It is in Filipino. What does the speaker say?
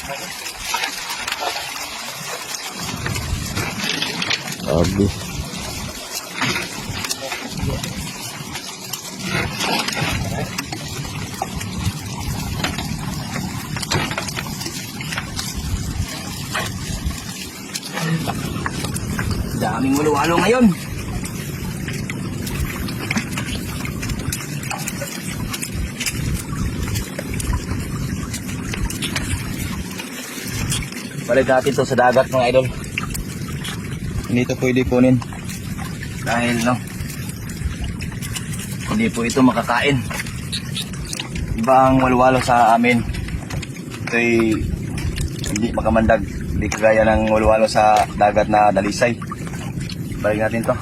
Sabi. Daming walo-walo ngayon. Balik natin to sa dagat mga idol. Hindi ito pwede kunin. Dahil hindi po ito makakain. Iba ang walwalo sa amin. Ito'y hindi makamandag. Hindi kagaya ng walwalo sa dagat na dalisay. Balik natin to.